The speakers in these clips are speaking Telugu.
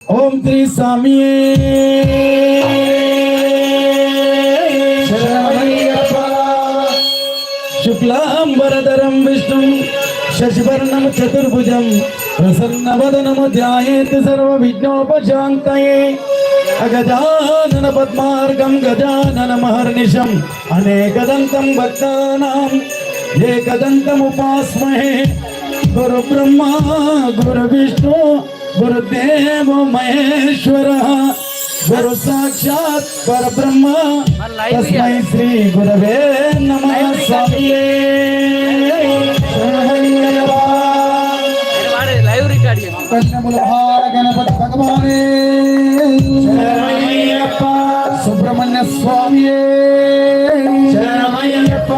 ఓం శ్రీ స్వామి శుక్లాంబరధరం విష్ణుం శశివర్ణం చతుర్భుజం ప్రసన్నవదనం ధ్యాయేత్ సర్వవిఘ్నోపశాంతయే అగజానన పద్మార్గం గజానన మహర్నిశం అనేకదంతం భక్తానాం ఏకదంతముపాస్మహే గురు బ్రహ్మా గురు విష్ణు గురుదేవ మహేశ్వర గురు సాక్షాత్ పరబ్రహ్మ తస్మై శ్రీ గురవే నమః. స్వామియే గణపతి భగవానే సుబ్రహ్మణ్య స్వామియే శరణమయ్యప్ప.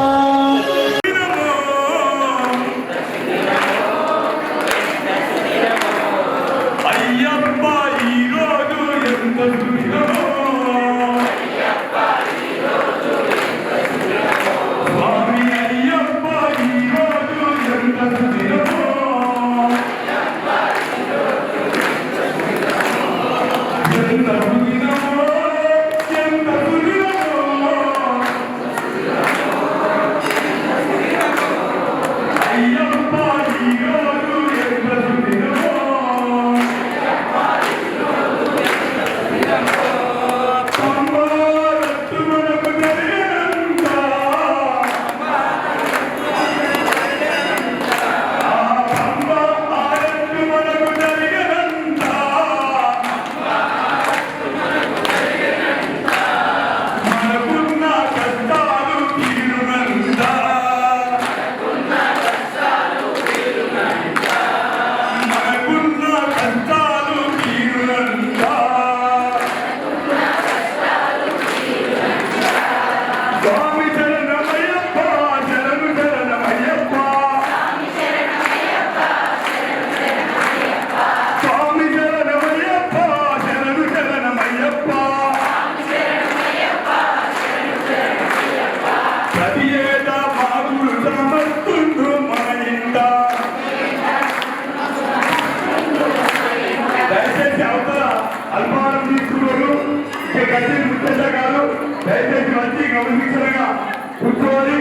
కూర్చోవాలి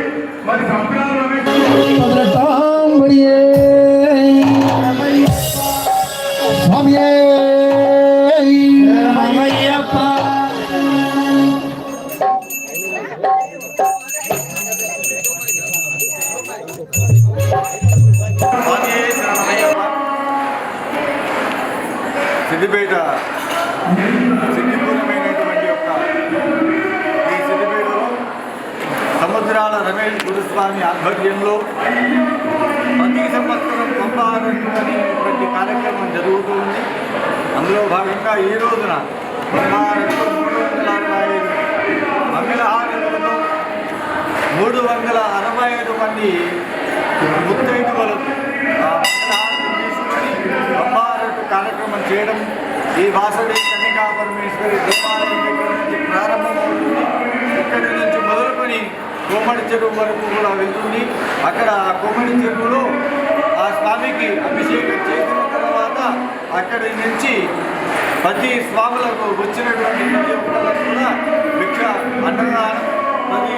మరి సంప్రదాయం సిద్దిపేట సిద్ధిపూర్ణమైనటువంటి యొక్క ఈ సిద్దిపేటలో సముద్రాల రమేష్ గురుస్వామి ఆధ్వర్యంలో ప్రతి సంవత్సరం పంపారట్టు అనేటువంటి కార్యక్రమం జరుగుతూ ఉంది. అందులో భాగంగా ఈ రోజున పంపారట్టు 365 మంగళహారతులతో 365 మంది ముత్తైదువులకు పంపారట్టు కార్యక్రమం చేయడం ఈ వాసవి కన్యకా పరమేశ్వరి దేవాలయం దగ్గర నుంచి ప్రారంభమవుతుంది. ఇక్కడి నుంచి మొదలుకొని కోమడి చెరువు వరకు కూడా వెళ్తుంది. అక్కడ కోమడి చెరువులో ఆ స్వామికి అభిషేకం చేసిన తర్వాత అక్కడి నుంచి ప్రతి స్వాములకు వచ్చినటువంటి ప్రతి ఒక్కరికి కూడా భిక్ష అన్నదానం ప్రతి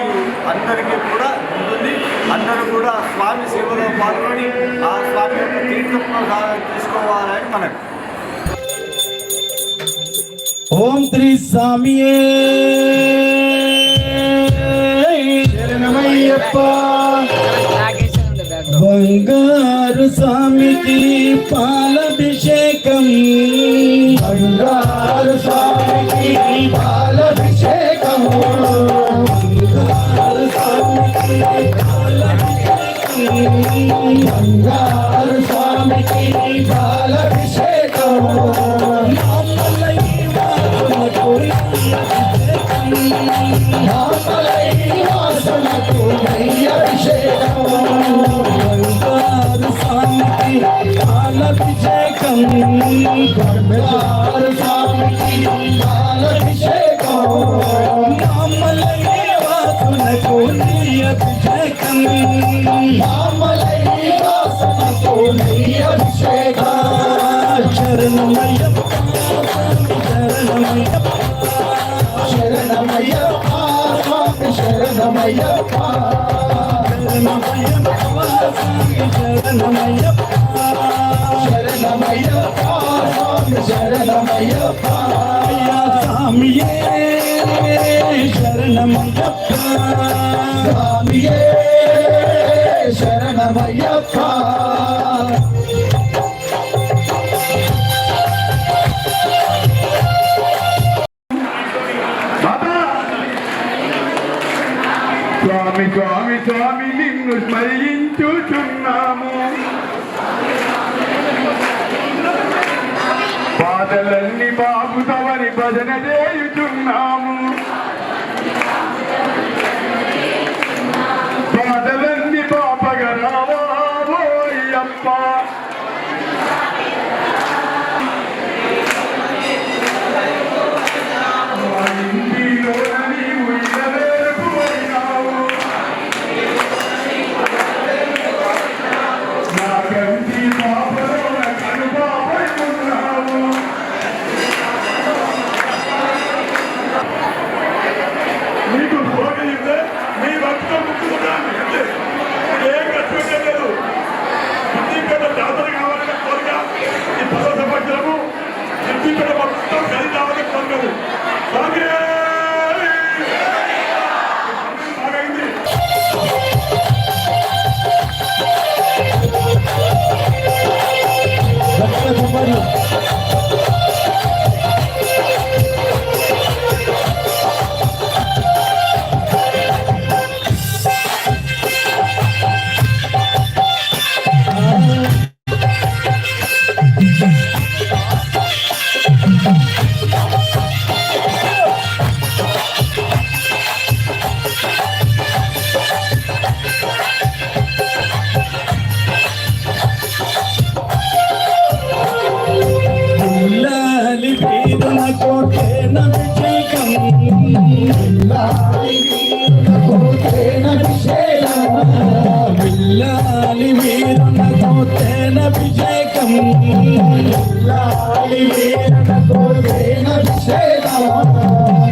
అందరికీ కూడా ఉంటుంది. అందరూ కూడా స్వామి సేవలో పాల్గొని ఆ స్వామి యొక్క తీర్థప్రసాదం తీసుకోవాలని మనకు. ఓం శ్రీ స్వామియే శరణమయ్యప్ప. బంగారు స్వామికి పాలభిషేకం, బంగారు స్వామికి పాలభిషేకం, బంగారు స్వామికి పాలభిషేకం, బంగారు స్వామికి పాలభిషేకం. పాలభిషేకం బంగారు స్వామికి పాలభిషేకం, నామలై వాసునకు నీ అభిషేకం, నామలై వాసునకు నీ అభిషేకం. శరణమయ్యప్ప శరణమయ్యప్ప శరణమయ్యప్ప శరణమయ్యప్ప స్వామియే శరణమయ్యప్ప స్వామియే శరణమయ్యప్ప స్వామి స్వామి స్వామి నిన్ను స్మరించుచున్నాము బాధలన్నీ బాబుతవని భజన చేయుచున్నాము బాధలన్నీ పాపగరావోయప్ప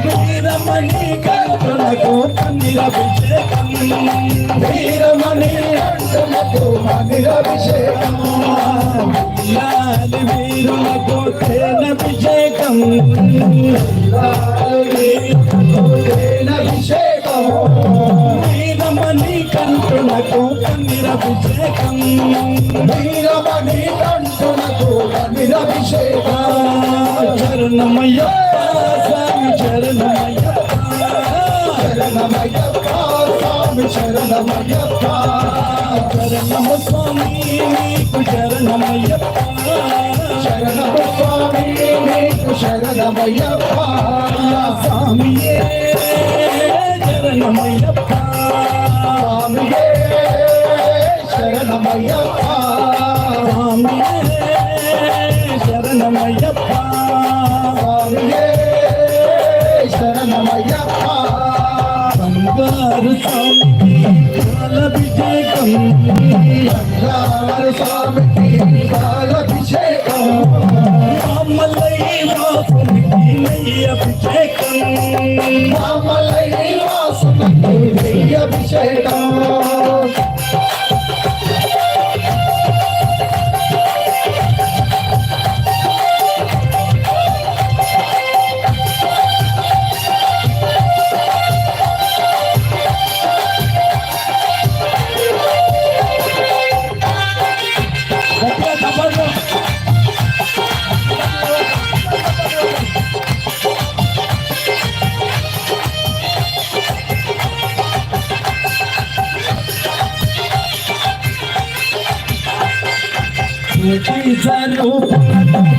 వీరమణి కంటులకు పన్నీరభిషేకం వీరమణి కంటులకు పన్నీరభిషేకం లాలి వీరులకు తేనభిషేకం తేనభిషేకం వీరమణి కంటులకు పన్నీరభిషేకం వీరమణి కంటులకు పన్నీరభిషేకం శరణమయ్యప్ప స్వామి శరణమయ్యప్ప శరణమయ్యప్ప స్వామి శరణమయ్యప్ప శరణమ స్వామి నీకు శరణమయ్యప్ప శరణమ స్వామి నీకు శరణమయ్యప్ప స్వామియే శరణమయ్యప్ప స్వామియే శరణమయ్యప్ప స్వామియే శరణమయ్యప్ప స్వామియే శరణమయ్యప్ప బంగారు స్వామికి పాలభిషేకం బంగారు స్వామికి పాలభిషేకం మామలై వాసునికి నెయ్యి అభిషేకం మామలై వాసునికి నెయ్యి అభిషేకం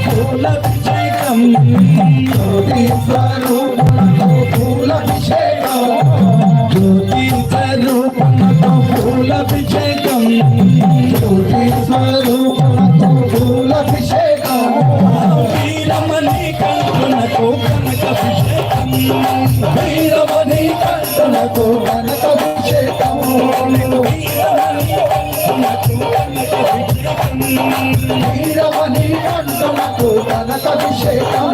పూలభిషేకం పూలభిషేకం జ్యోతి స్వరూపణతో పూలభిషేకం జ్యోతి స్వరూపణతో పూలభిషేకం వీరమణి కంటునకు కనకాభిషేకం వీరమణి కంటునకు కనకాభిషేకం వీరమణి కంటునకు కనకాభిషేకం వీరమణి కంటునకు కనకాభిషేకం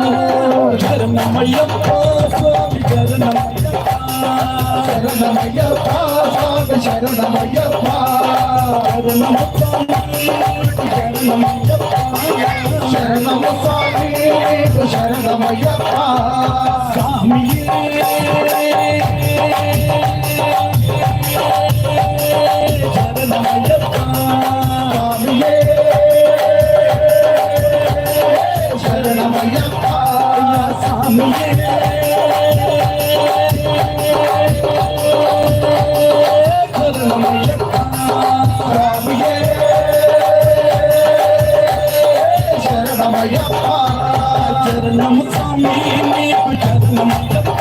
శరణమయ్యప్ప స్వామి శరణమయ్యప్ప శరణమయ్యప్ప స్వామి శరణమయ్యప్ప శరణము స్వామి శరణమయ్యప్ప స్వామి శరణమయ్యప్ప స్వామి చరణము స్వామి నీకు చరణమయ్యప్ప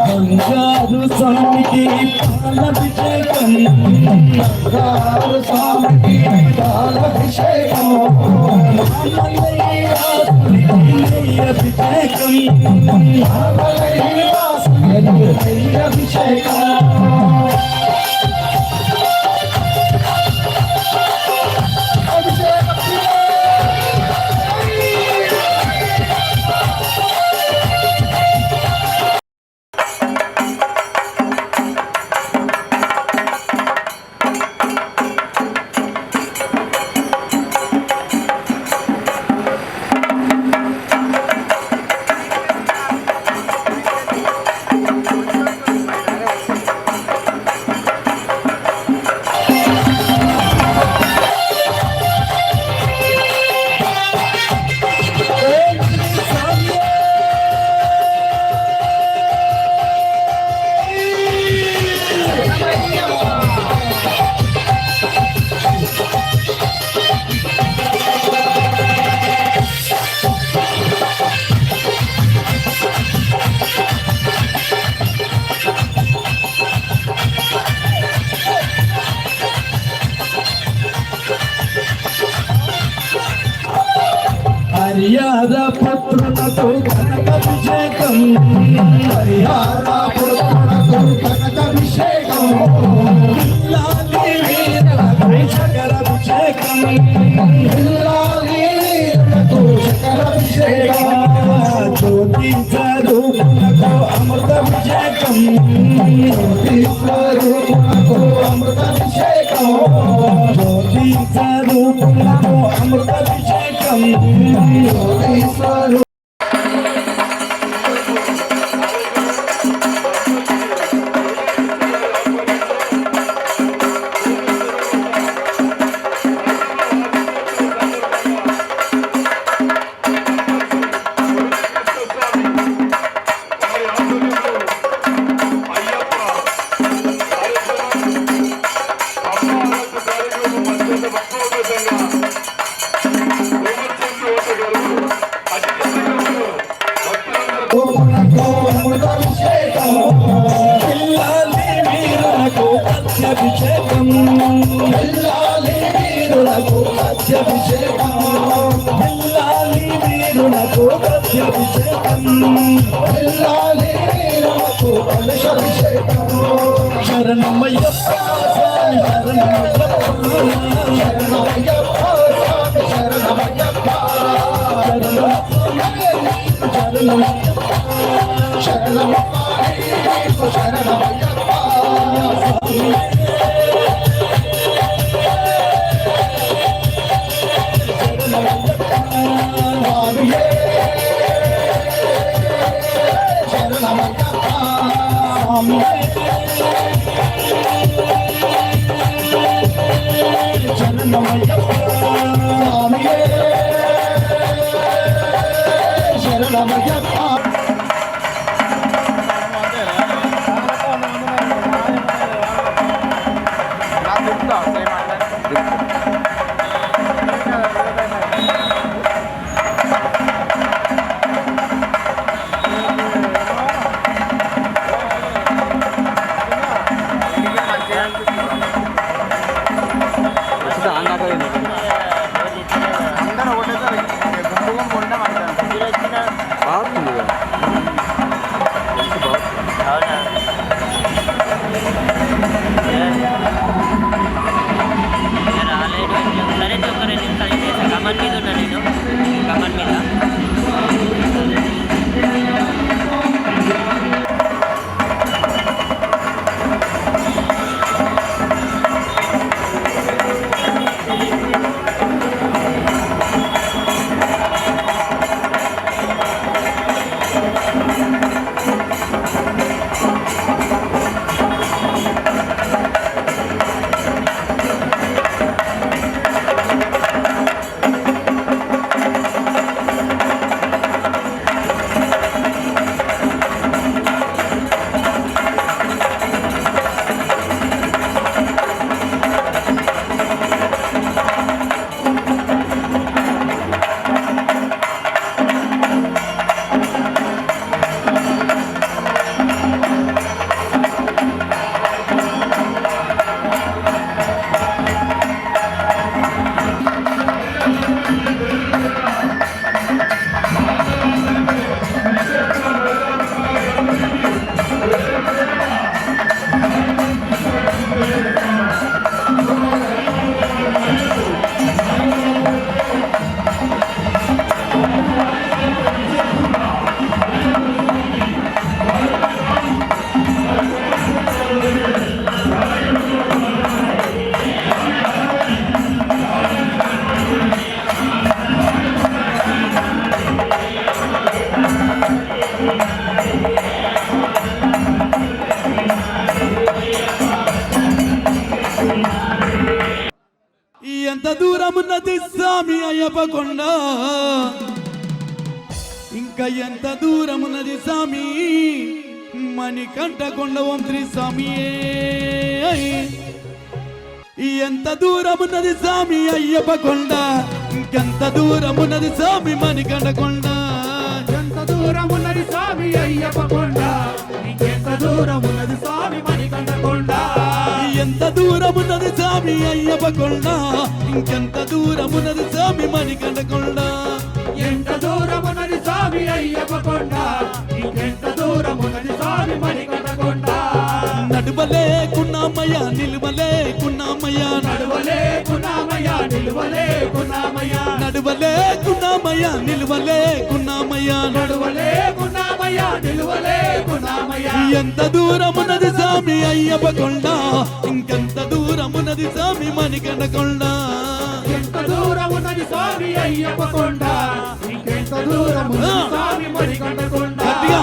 బంగారు స్వామికి పాలాభిషేకం బంగారు స్వామికి పాలాభిషేకం అభిషేకం హరియార పుత్రునకు కనకాభిషేకం హరియార పుత్రునకు కనకాభిషేకం లాలి వీరులకు శకరాభిషేకం లాలి వీరులకు శకరాభిషేకం జ్యోతి స్వరూపునకు అమృతాభిషేకం జ్యోతి స్వరూపునకు అమృతాభిషేకం జ్యోతి స్వరూపునకు అమృతాభిషేకం జ్యోతి స్వరూపు అభిషేకం గద్యాభిషేకం వెళ్ళాలి వీరులకు గద్యాభిషేకం వెళ్ళాలి వీరులకు కలశాభిషేకం శరణమయ్యప్ప స్వామి శరణమయ్యప్ప శరణమయ్యప్ప స్వామి శరణమయ్యప్ప శరణమయ్యప్ప శరణమయ్యప్ప శరణమయ్యప్ప ఎంత దూరమున్నది స్వామి అయ్యప్ప కొండ ఇంకా ఎంత దూరమున్నది స్వామి మణికంఠ కొండ ఓం శ్రీ స్వామి ఎంత దూరమున్నది స్వామి అయ్యప్ప కొండ ఇంకెంత దూరమున్నది స్వామి మణికంఠ కొండ ఎంత దూరమున్నది స్వామి అయ్యప్ప కొండ ఇంకెంత దూరమున్నది స్వామి మణికంఠ కొండ ఎంత దూరమున్నది స్వామి అయ్యప్ప కొండ ఇంకెంత దూరమున్నది స్వామి మణికంఠ కొండ ఎంత దూరమున్నది స్వామి అయ్యప్ప కొండ ఇంకెంత దూరమున్నది స్వామి మణికంఠ కొండ నడువలేకున్నామయ్య నిలువలేకున్నామయ్య నడువలేకున్నామయ్య నిలువలేకున్నామయ్య నడువలేకున్నామయ్య నిలువలేకున్నామయ్య నడువలేకున్నామయ్య నిలువలేకున్నామయ్య ఎంత దూరమున్నది స్వామి అయ్యప్ప కొండ ఇంకెంత దూరమున్నది స్వామి మణికంఠ కొండ ఎంత దూరమున్నది స్వామి అయ్యప్ప కొండ ఇంకెంత దూరమున్నది స్వామి మణికంఠ కొండ గట్టిగా.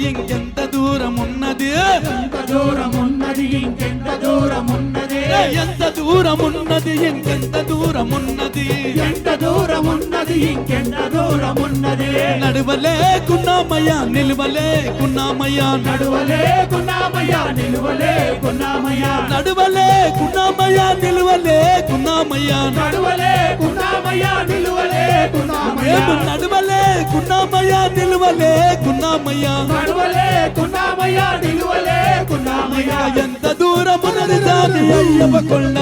ఇంకెంత దూరం ఉన్నది ఎంత దూరం ఉన్నది ఇంకెంత దూరం ఉన్నది ఎంత దూరం ఉన్నది ఇంకెంత దూరం ఉన్నది ఎంత దూరం ఉన్నది ఇంకెంత దూరం ఉన్నది నడవలేకున్నామయ్యా నిలవలేకున్నామయ్యా నడువలేకున్నామయ్యా నిలువలేకున్నామయ్యా నడవలేకున్నామయ్యా నిలవలేకున్నామయ్యా నడువలేకున్నామయ్యా నిలువలేకున్నామయ్యా మేము నడవలేకున్నామయ్యా నిలవలేకున్నామయ్యా నడువలేకున్నామయ్యా నిలువలేకున్నామయ్యా ఎంత దూరమున్నది స్వామి అయ్యప్ప కొండ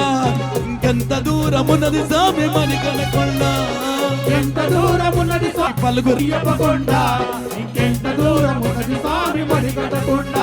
ఇంకెంత దూరమున్నది స్వామి మణికంఠకొండ ఎంత దూరం ఉన్నది స్వామి పలుగురు అయ్యప్ప కొండ ఇంకెంత దూరం ఉన్నది స్వామి మణికంఠకొండ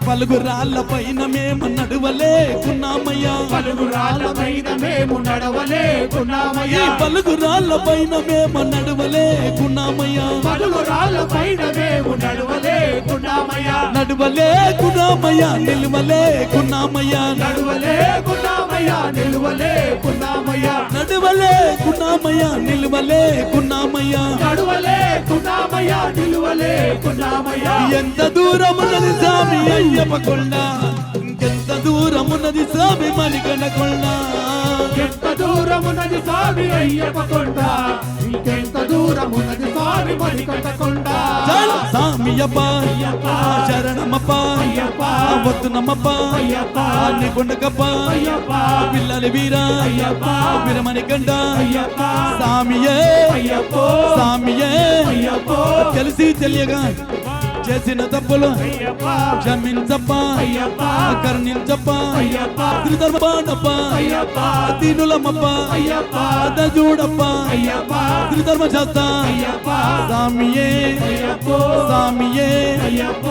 పలుగురాళ్ళ పైన మేము నడవలేకున్నామయ్యా పలుగురాళ్ళ పైన మేము నడవలేకున్నామయ్యా పలుగురాళ్ళ పైన మేము నడవలేకున్నామయ్యా పలుగురాళ్ళ పైన మేము నడవలేకున్నామయ్యా నడవలేకున్నామయ్యా నిలవలేకున్నామయ్యా నడవలేకున్నామయ్యా నిలువలేకున్నామయ్యా నడవలేకున్నామయ్యా నిలవలేకున్నామయ్యా నడవలేకున్నామయ్యా నిలువలేకున్నామయ్యా ఎంత దూరమున్నది స్వామి అయ్యప్ప కొండ ఇంకెంత దూరమున్నది స్వామి మణికంఠకొండ ఎంత దూరం ఉన్నది స్వామి అయ్యప్ప కొండ ఇంకెంత దూరం ఉన్నది స్వామి మణికంఠకొండ సామియప్ప అయ్యప్ప శరణమప్ప అయ్యప్ప వద్దునమ్మప్ప అయ్యప్ప కొండకప్ప అయ్యప్ప పిల్లల వీర అయ్యప్ప వీరమణికంఠ అయ్యప్ప సామియే అయ్యప్ప సామియే అయ్యప్ప తెలిసి తెలియగా చేసిన తప్పులు అయ్యప్ప క్షమించప్ప అయ్యప్ప కరుణించప్ప అయ్యప్ప త్రిధర్మప్ప అయ్యప్ప దీనులమ్మప్ప అయ్యప్ప చూడప్ప అయ్యప్ప త్రిధర్మ శాస్త్ర అయ్యప్ప సామియే అయ్యప్ప సామియే అయ్యప్ప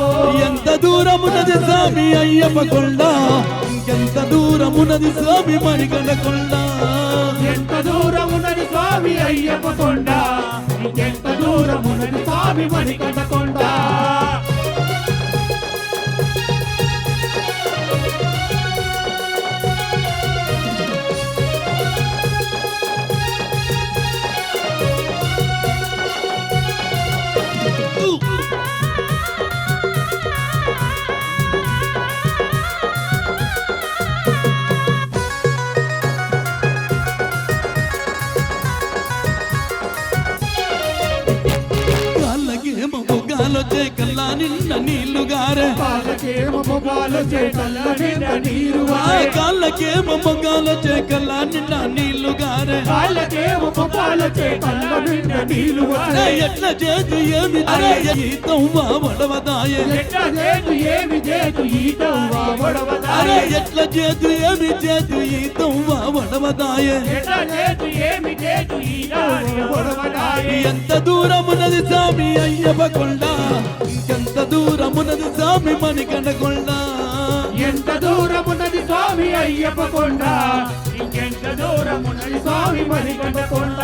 ఎంత దూరమున్నది స్వామి అయ్యప్ప కొండ ఇంకెంత దూరమున్నది స్వామి మణికంఠకొండ ఎంత దూరం ఉన్నది స్వామి అయ్యప్ప కొండ ఇంకెంత దూరం ఉన్నది స్వామి మణికంఠకొండ మొగాలొచ్చే కల్లా నిన్న నీళ్లు గారే కాళ్ళకేమో మొగాలు చేతల్ల నిండ నీరు కాళ్ళకేమో మొగాలొచ్చే కల్లా నిన్న నీళ్లు గారే కాళ్ళకేమో మొగాలు చేతల్ల నిండ నీరు ఎట్లా చేతు ఏమి ఈతం వడవదాయే ఎట్లా చేతు ఏమి చేతు ఈతవ్వా వడవదాయే ఎట్లా చేతు ఏమి చేతు ఈతం వడవదాయే ఎట్లా చేతు ఏమి చేతు ఈతవ్వా వడవదాయే ఎంత దూరమున్నది స్వామి అయ్యప్ప కొండ ఇంకెంత దూరమున్నది స్వామి మణికంఠకొండ ఎంత దూరం ఉన్నది స్వామి అయ్యప్ప కొండ ఇంకెంత దూరం ఉన్నది స్వామి మణికంఠకొండ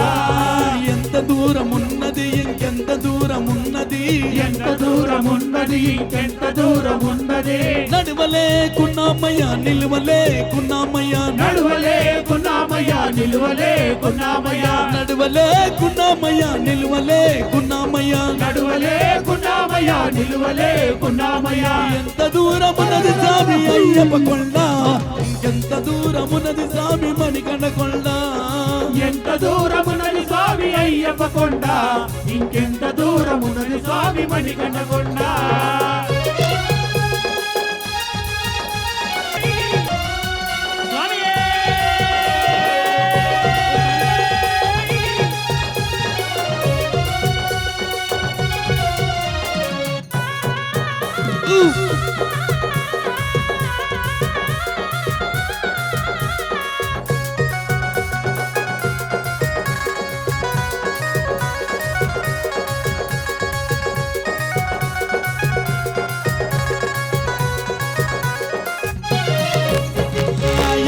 ఎంత దూరమున్నది ఇంకెంత దూరమున్నది ఎంత దూరం ఉన్నది ఇంకెంత దూరం ఉన్నది నడవలేకున్నామయ్యా నిలవలేకున్నామయ్యా నడవలేకున్నామయ్యా నిలువలేకున్నామయ్యా నడవలేకున్నామయ్యా నిలవలేకున్నామయ్యా నడువలేకున్నామయ్యా నిలువలేకున్నామయ్యా ఎంత దూరమున్నది స్వామి అయ్యప్ప కొండ ఇంకెంత దూరమున్నది స్వామి మణికంఠకొండ ఎంత దూరం ఉన్నది స్వామి అయ్యప్ప కొండ ఇంకెంత దూరం ఉన్నది స్వామి మణికంఠకొండ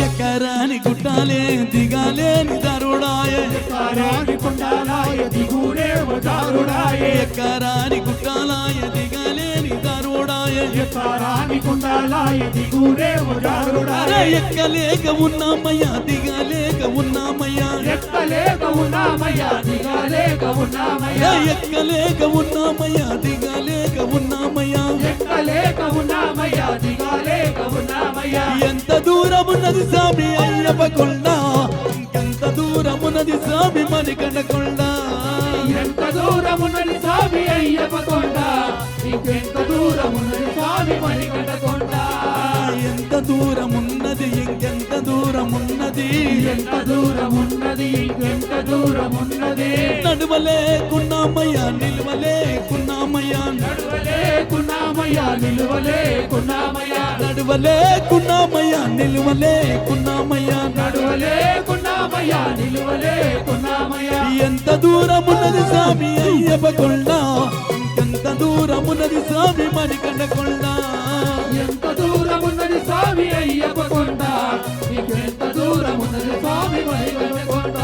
ఎక్కరాని గుట్టాలే దిగాలేని దరుడాయే కారాని కొండాలాయ దిగుడే దారుడాయే ఎక్కరాని గుట్టాలాయ దిగాలేని దరుడాయే ఎక్కరాని కుండాలాయ దిగురేమో జారుడా ఎక్కలేక ఉన్నామయ్యా దిగలేక ఉన్నామయ్యా ఎక్కలేక ఉన్నామయ్యా దిగలేక ఉన్నామయ్యా ఎక్కలేక ఉన్నామయ్యా దిగలేక ఉన్నామయ్యా ఎక్కలేక ఉన్నామయ్యా దిగలేక ఉన్నామయ్యా ఎంత దూరమున్నది స్వామి అయ్యప్ప కొండ ఇంకెంత దూరమున్నది స్వామి మణికంఠ కొండ ఎంత దూరమున్నది స్వామి అయ్యప్ప కొండ ఇంకెంత దూరమున్నది స్వామి మణికంఠ కొండ ఎంత దూరమున్నది ఇంకెంత దూరమున్నది ఎంత దూరమున్నది ఇంకెంత దూరమున్నది నడువలేకున్నామయ్యా నిలువలేకున్నామయ్యా నడువలేకున్నామయ్యా నిలువలేకున్నామయ్యా నడువలేకున్నామయ్యా నిలువలేకున్నామయ్యా నడువలేకున్నామయ్యా నిలువలేకున్నామయ్యా ఎంత దూరమున్నది స్వామి అయ్యప్ప కొండ ఇంకెంత దూరమున్నది స్వామి మణికంఠ కొండ ఎంత దూరమున్నది స్వామి అయ్యప్ప కొండ ఇంకెంత దూరమున్నది స్వామి మణికంఠ కొండ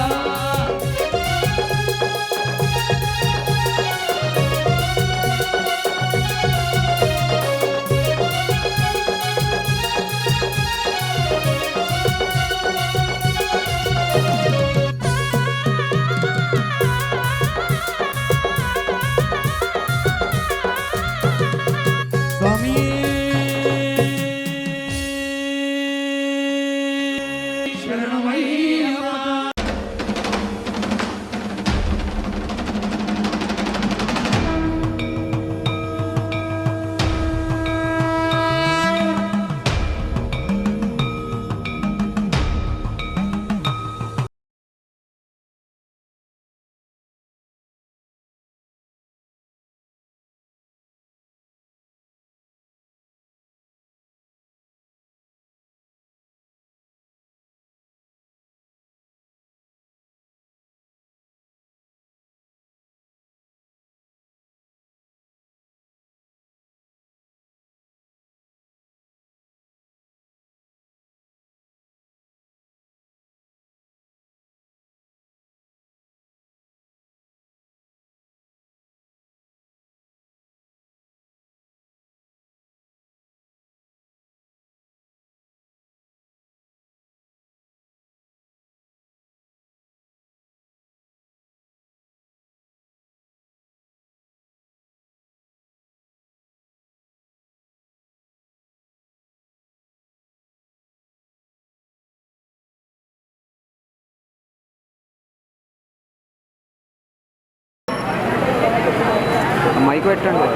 స్వామి శరణమయ్యప్ప మైక్ పెట్టండి.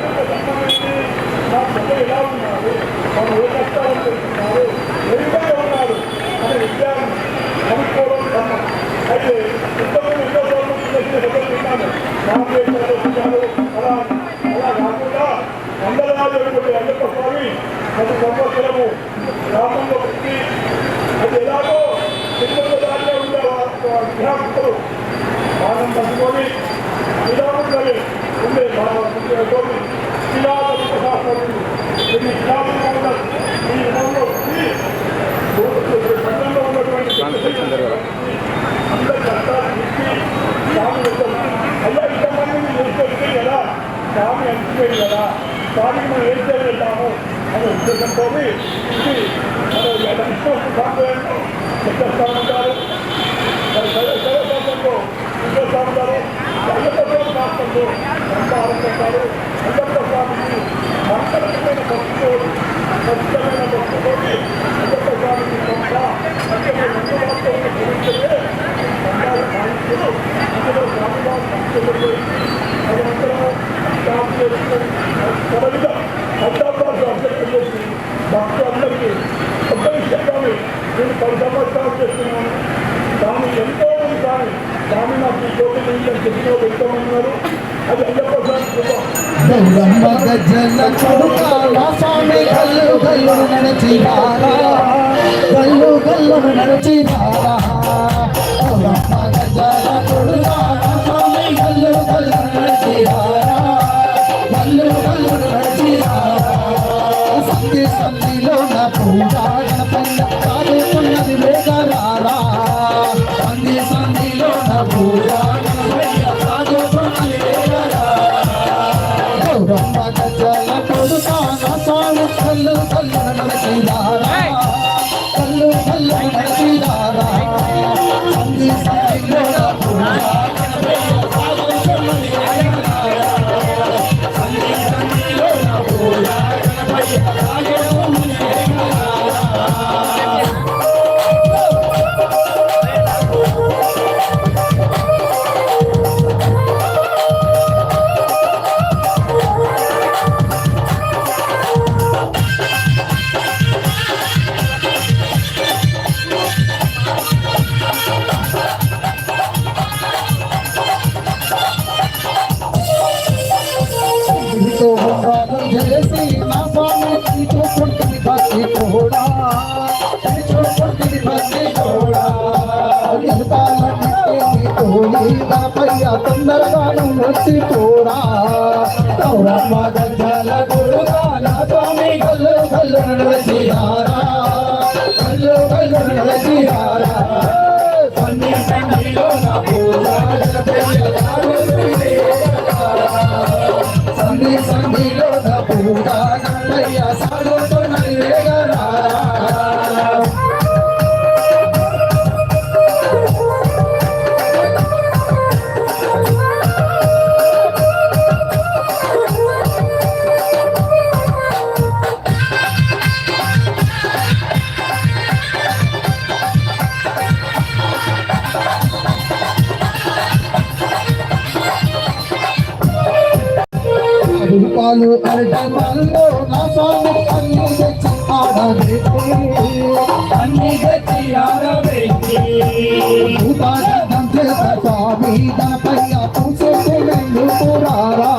గౌరమ్మ గజ్జల కొడుకాల స్వామి గల్లు గల్లు నడిచినారా గల్లు గల్లు నడిచినారా గౌరమ్మ గజ్జల కొడుకాల స్వామి గల్లు గల్లు నడిచినారా గల్లు గల్లు నడిచినారా సంధి సంధిలో నా పూజా గణపన్న కాదుతున్నది వేగరారా సంధి సంధిలో నా పూజా గణపన్న కాదుతున్నది వేగరారా గౌరమ్మ గజ్జల కొడుకాల స్వామి చేసి నా స్వామి చూపుంటుంది భక్తి కూడా చూపుంటుంది భక్తి కూడా తొందరగాను వచ్చి కూడా గౌరమ్మ గజ్జల గురుగా నా స్వామి గల్లు గల్లు నడచిరారా గల్లు గల్లు నడచిరారా సన్ని సన్నిలో నా పూజా సన్ని సన్నిలో నా పూజా నల్లయ్య సాగుతూ నడివేగరా రూపాలు అర్ధమాల్లో నా స్వామి అన్ని తెచ్చి ఆడబెట్టి అన్ని తెచ్చి ఆడబెట్టి భూతాగం చేత స్వామి దాపై పూసేసి వెళ్ళుకురారా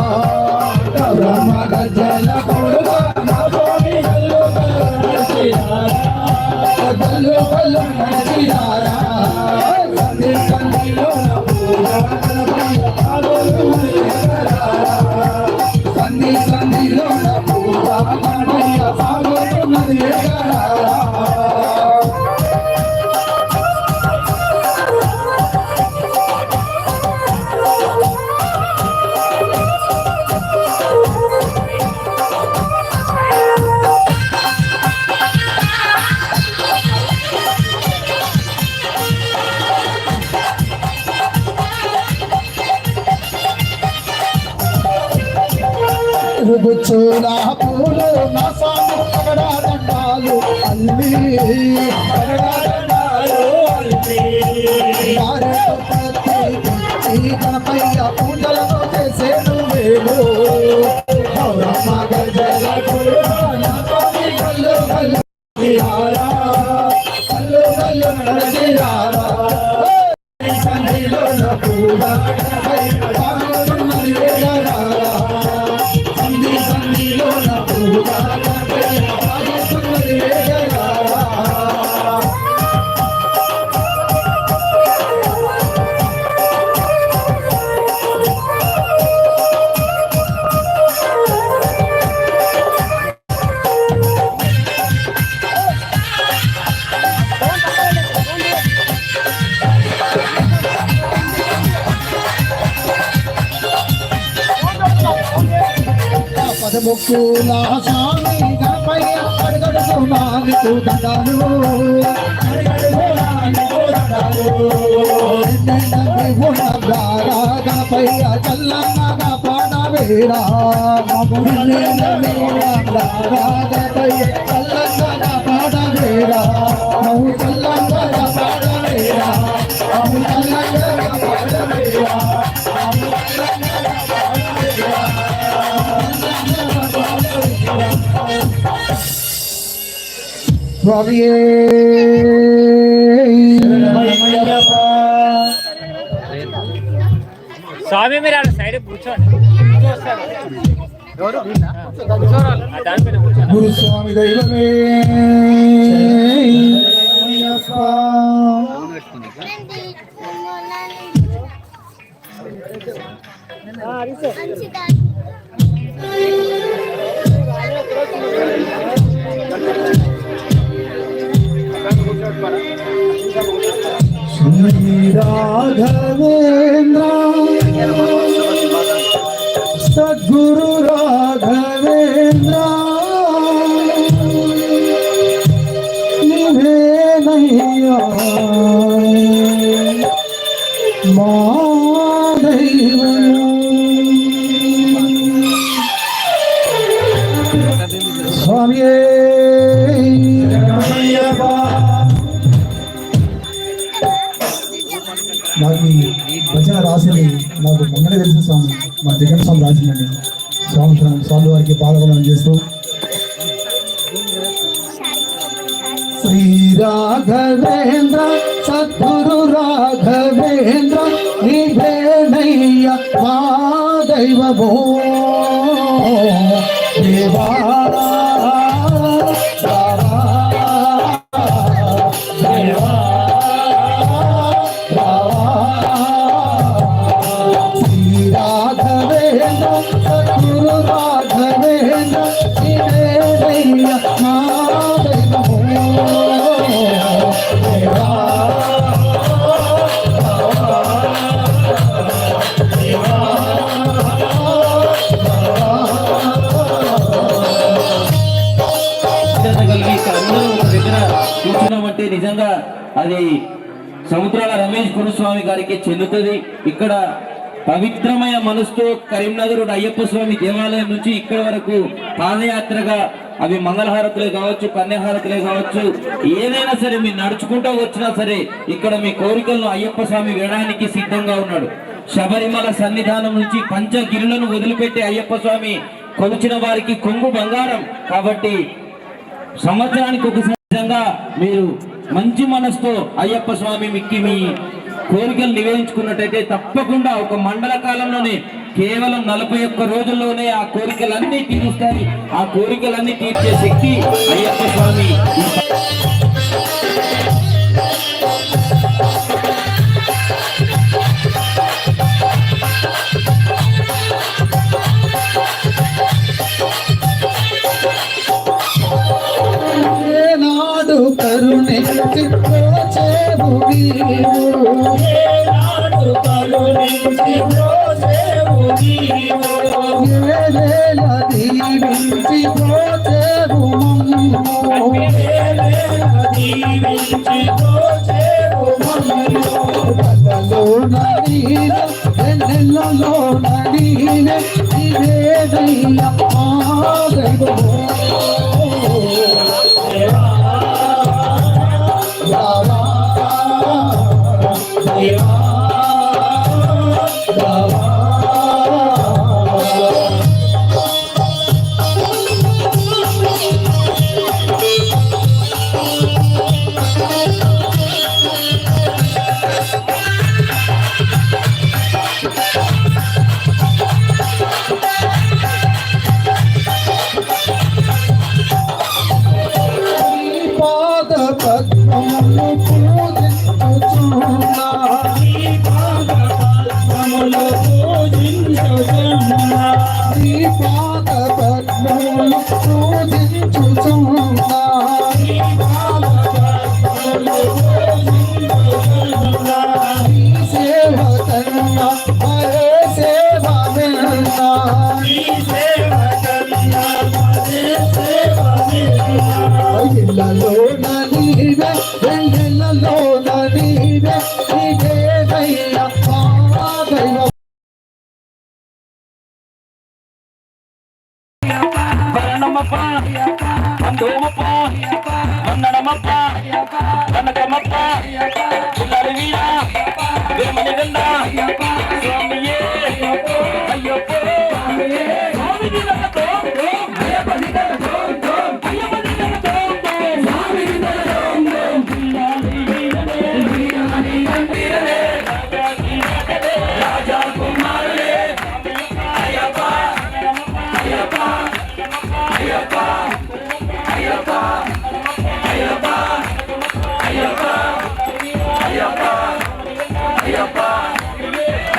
గౌరమ్మ గజ్జల కొడుక నా స్వామి గల్లు గల్లు నడిచిరారా గల్లు గల్లు నడిచిరారా సంధి సంధిలో నా పూజా సంధి సంధిలో నా పూజా సాగుతున్నది రుచులా పూలు నా స్వామి పగడాలు అల్లి గణపయ్య పూజలతో చేసేను వేలు గౌరమ్మ గజ్జల గురుగా నా స్వామి గల్లు గల్లు గల్లు గల్లు నడిచిరారా సంధిలో నా పూజా సంధిలో నా పూజా పదముక్కు నా స్వామి గణపయ్య అడుగడుగునానికి దండాలు గణపయ్య చల్లన్నగా పాడవేరా గణపయ్య చల్లన్నగా పాడవేరా నువ్వు చల్లన్నగా పాడవేరా నువ్వు చల్లన్నగా పాడవేరా స్వామియే స్వామి మీరు అలా సైడ్ కూర్చోండి దానిపైన కూర్చోండి గురుస్వామి దైవమే శ్రీ రాఘవేంద్ర సద్గురు రాఘవేంద్ర నివేనయ్యా మా దైవం స్వామియే నాకు ఈ భజన రాసింది నాకు మొన్ననే తెలిసిన స్వామి మా జగన్ స్వామి రాసిందండి స్వామి వారికి పాదవనం చేస్తూ శ్రీ రాఘవేంద్ర సద్గురు రాఘవేంద్ర నీవేనయ్య మా దైవమో దేవా రావా దేవా రావా శ్రీ రాఘవేంద్ర సద్గురు రాఘవేంద్ర ఇదేదయ్య మా దైవము దేవా కూర్చున్నామంటే నిజంగా అది సముద్రాల రమేష్ గురుస్వామి గారికి చెందుతుంది. ఇక్కడ పవిత్రమైన మనసుతో కరీంనగర్ అయ్యప్ప స్వామి దేవాలయం నుంచి ఇక్కడ వరకు పాదయాత్రగా అవి మంగళహారతులే కావచ్చు, కన్యాహారతులే కావచ్చు, ఏదైనా సరే మీరు నడుచుకుంటూ వచ్చినా సరే ఇక్కడ మీ కోరికలను అయ్యప్ప స్వామి వినడానికి సిద్ధంగా ఉన్నాడు. శబరిమల సన్నిధానం నుంచి పంచగిరులను వదిలిపెట్టి అయ్యప్ప స్వామి కొలిచిన వారికి కొంగు బంగారం. కాబట్టి సంవత్సరానికి ఒకసారి మీరు మంచి మనసుతో అయ్యప్ప స్వామి మిక్కి మీ కోరికలు నివేదించుకున్నట్టయితే తప్పకుండా ఒక మండల కాలంలోనే కేవలం 41 రోజుల్లోనే ఆ కోరికలన్నీ తీరుస్తాయి. ఆ కోరికలన్నీ తీర్చే శక్తి అయ్యప్ప స్వామి. కరుణించి ప్రోచేవు నీవు ఏనాడు కరుణించి ప్రోచేవు నీవు ఏలేల దీవించి ప్రోచేవు మమ్ము ఏలేల దీవించి ప్రోచేవు మమ్ము కలలో నదీన వెన్నెలలో నదీన ఇవేదయ్య మా దైవము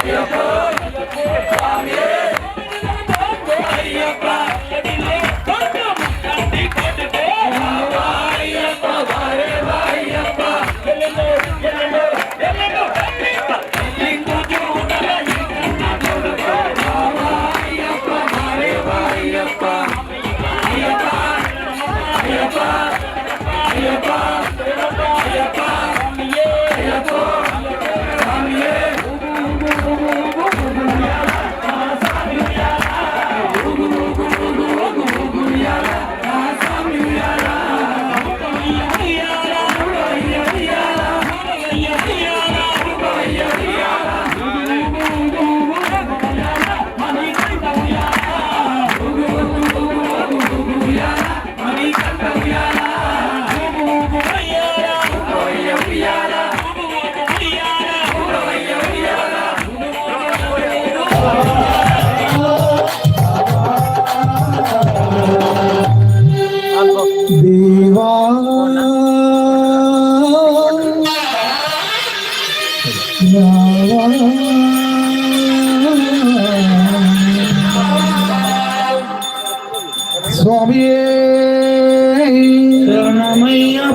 అయ్యప్ప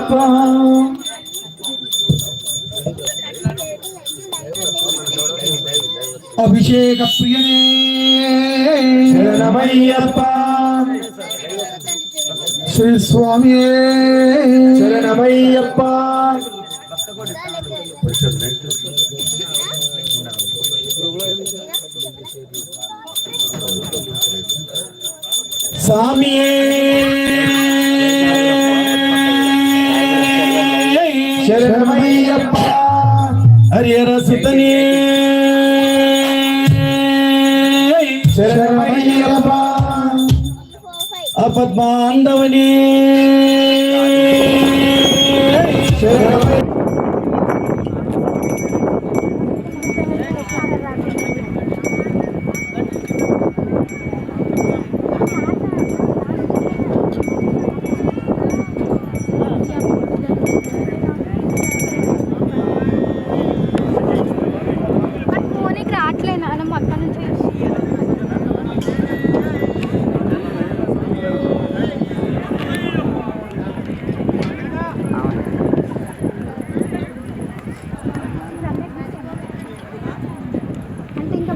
శరణమయ్యప్ప అభిషేక ప్రియనే శరణమయ్యప్ప శ్రీ స్వామి శరణమయ్యప్ప స్వామియే శరణమయ్యప్ప హరిహర సుతనే శరణమయ్యప్ప అపద్మాండవనే శరణమయ్య రావట్లేనా అక్కడ నుంచి అంటే ఇంకా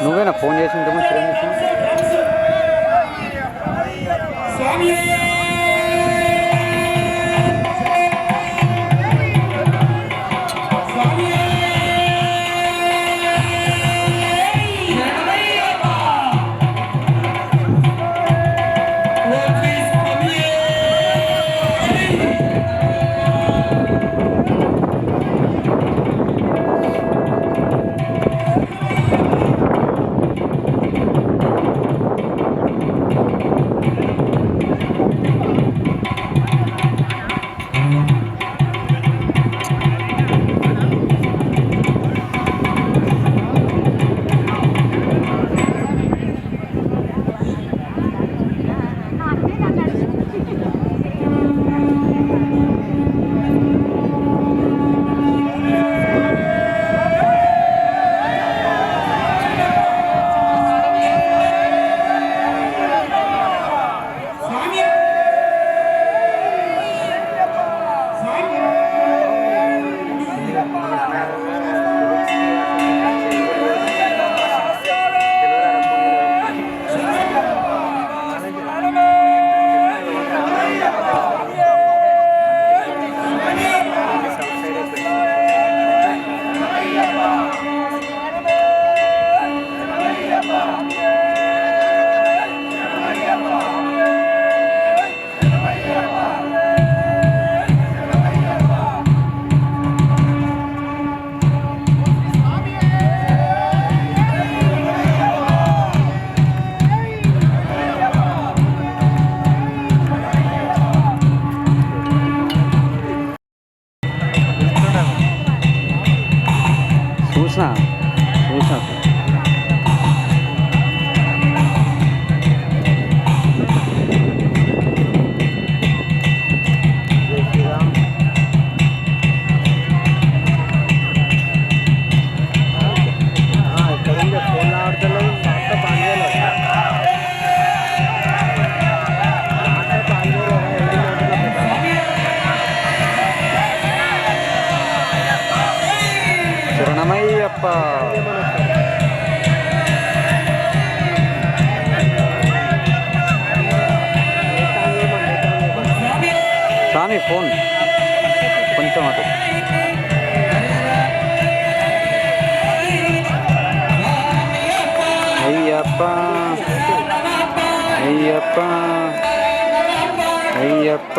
నువ్వేనా ఫోన్ చేసి ఉంటే చూసా చూసా శరణమయ్యప్ప స్వామి ఫోన్ కొంచెం అటు అయ్యప్ప అయ్యప్ప అయ్యప్ప